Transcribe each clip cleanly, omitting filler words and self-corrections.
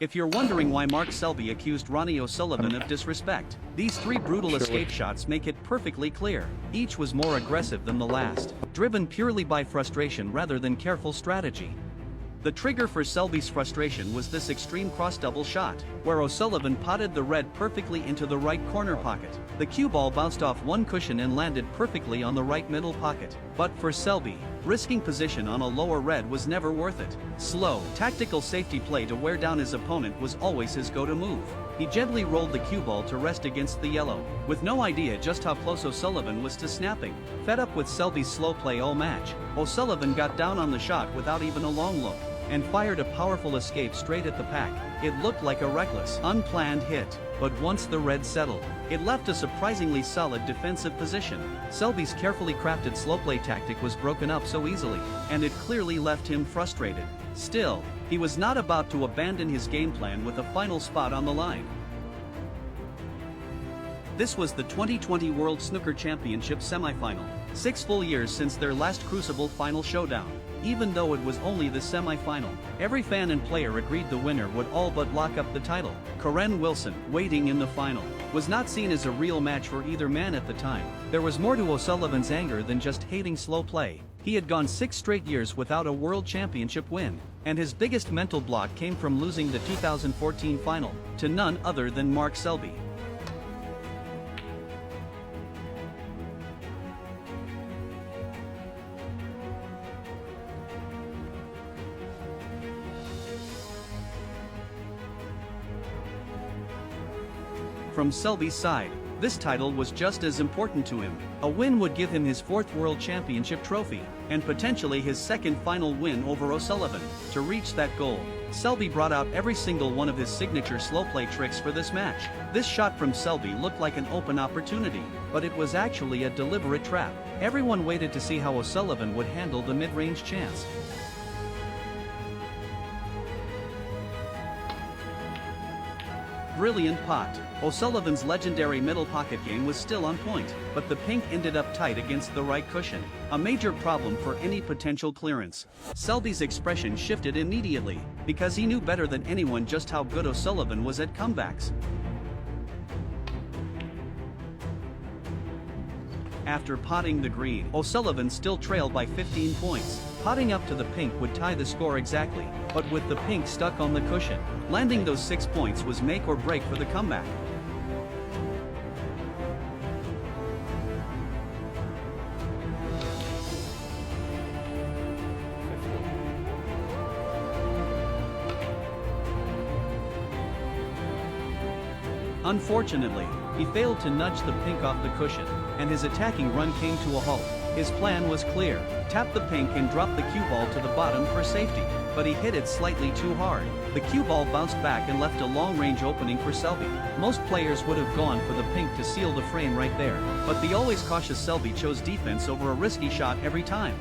If you're wondering why Mark Selby accused Ronnie O'Sullivan of disrespect, these three brutal escape shots make it perfectly clear. Each was more aggressive than the last, driven purely by frustration rather than careful strategy. The trigger for Selby's frustration was this extreme cross-double shot, where O'Sullivan potted the red perfectly into the right corner pocket. The cue ball bounced off one cushion and landed perfectly on the right middle pocket. But for Selby, risking position on a lower red was never worth it. Slow, tactical safety play to wear down his opponent was always his go-to move. He gently rolled the cue ball to rest against the yellow, with no idea just how close O'Sullivan was to snapping. Fed up with Selby's slow play all match, O'Sullivan got down on the shot without even a long look, and fired a powerful escape straight at the pack. It looked like a reckless, unplanned hit, but once the red settled, it left a surprisingly solid defensive position. Selby's carefully crafted slow play tactic was broken up so easily, and it clearly left him frustrated. Still, he was not about to abandon his game plan with a final spot on the line. This was the 2020 World Snooker Championship semifinal, 6 full years since their last Crucible final showdown. Even though it was only the semi-final, every fan and player agreed the winner would all but lock up the title. Karen Wilson, waiting in the final, was not seen as a real match for either man at the time. There was more to O'Sullivan's anger than just hating slow play. He had gone 6 straight years without a world championship win, and his biggest mental block came from losing the 2014 final to none other than Mark Selby. From Selby's side, this title was just as important to him. A win would give him his 4th World Championship trophy, and potentially his 2nd final win over O'Sullivan. To reach that goal, Selby brought out every single one of his signature slow play tricks for this match. This shot from Selby looked like an open opportunity, but it was actually a deliberate trap. Everyone waited to see how O'Sullivan would handle the mid-range chance. Brilliant pot. O'Sullivan's legendary middle pocket game was still on point, but the pink ended up tight against the right cushion, a major problem for any potential clearance. Selby's expression shifted immediately, because he knew better than anyone just how good O'Sullivan was at comebacks. After potting the green, O'Sullivan still trailed by 15 points. Potting up to the pink would tie the score exactly, but with the pink stuck on the cushion, landing those 6 points was make or break for the comeback. Unfortunately, he failed to nudge the pink off the cushion, and his attacking run came to a halt. His plan was clear: tap the pink and drop the cue ball to the bottom for safety, but he hit it slightly too hard. The cue ball bounced back and left a long-range opening for Selby. Most players would have gone for the pink to seal the frame right there, but the always cautious Selby chose defense over a risky shot every time.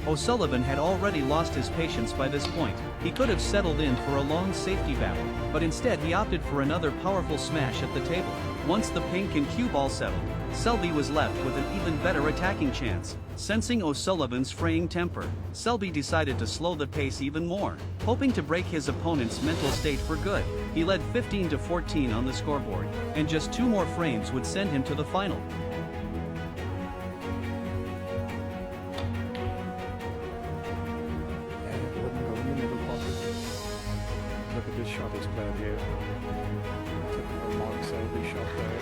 O'Sullivan had already lost his patience by this point. He could have settled in for a long safety battle, but instead he opted for another powerful smash at the table. Once the pink and cue ball settled, Selby was left with an even better attacking chance. Sensing O'Sullivan's fraying temper, Selby decided to slow the pace even more, hoping to break his opponent's mental state for good. He led 15-14 on the scoreboard, and just 2 more frames would send him to the final. Look at this shot he's played here. Typical Mark Selby shot there.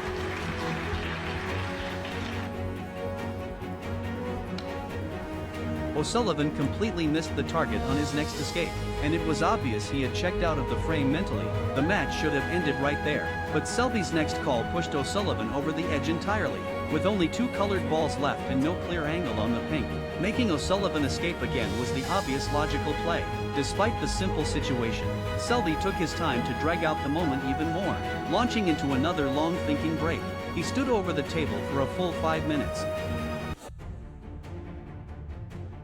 O'Sullivan completely missed the target on his next escape, and it was obvious he had checked out of the frame mentally. The match should have ended right there, but Selby's next call pushed O'Sullivan over the edge entirely, with only 2 colored balls left and no clear angle on the pink. Making O'Sullivan escape again was the obvious logical play. Despite the simple situation, Selby took his time to drag out the moment even more, launching into another long thinking break. He stood over the table for a full 5 minutes,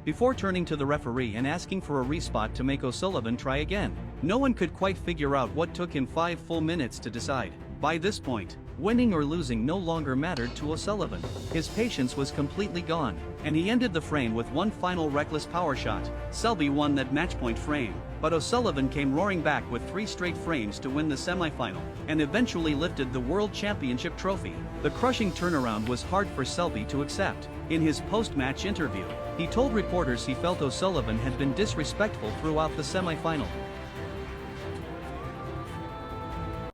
before turning to the referee and asking for a respot to make O'Sullivan try again. No one could quite figure out what took him 5 full minutes to decide. By this point, winning or losing no longer mattered to O'Sullivan. His patience was completely gone, and he ended the frame with one final reckless power shot. Selby won that matchpoint frame, but O'Sullivan came roaring back with 3 straight frames to win the semifinal, and eventually lifted the World Championship trophy. The crushing turnaround was hard for Selby to accept. In his post-match interview, he told reporters he felt O'Sullivan had been disrespectful throughout the semifinal.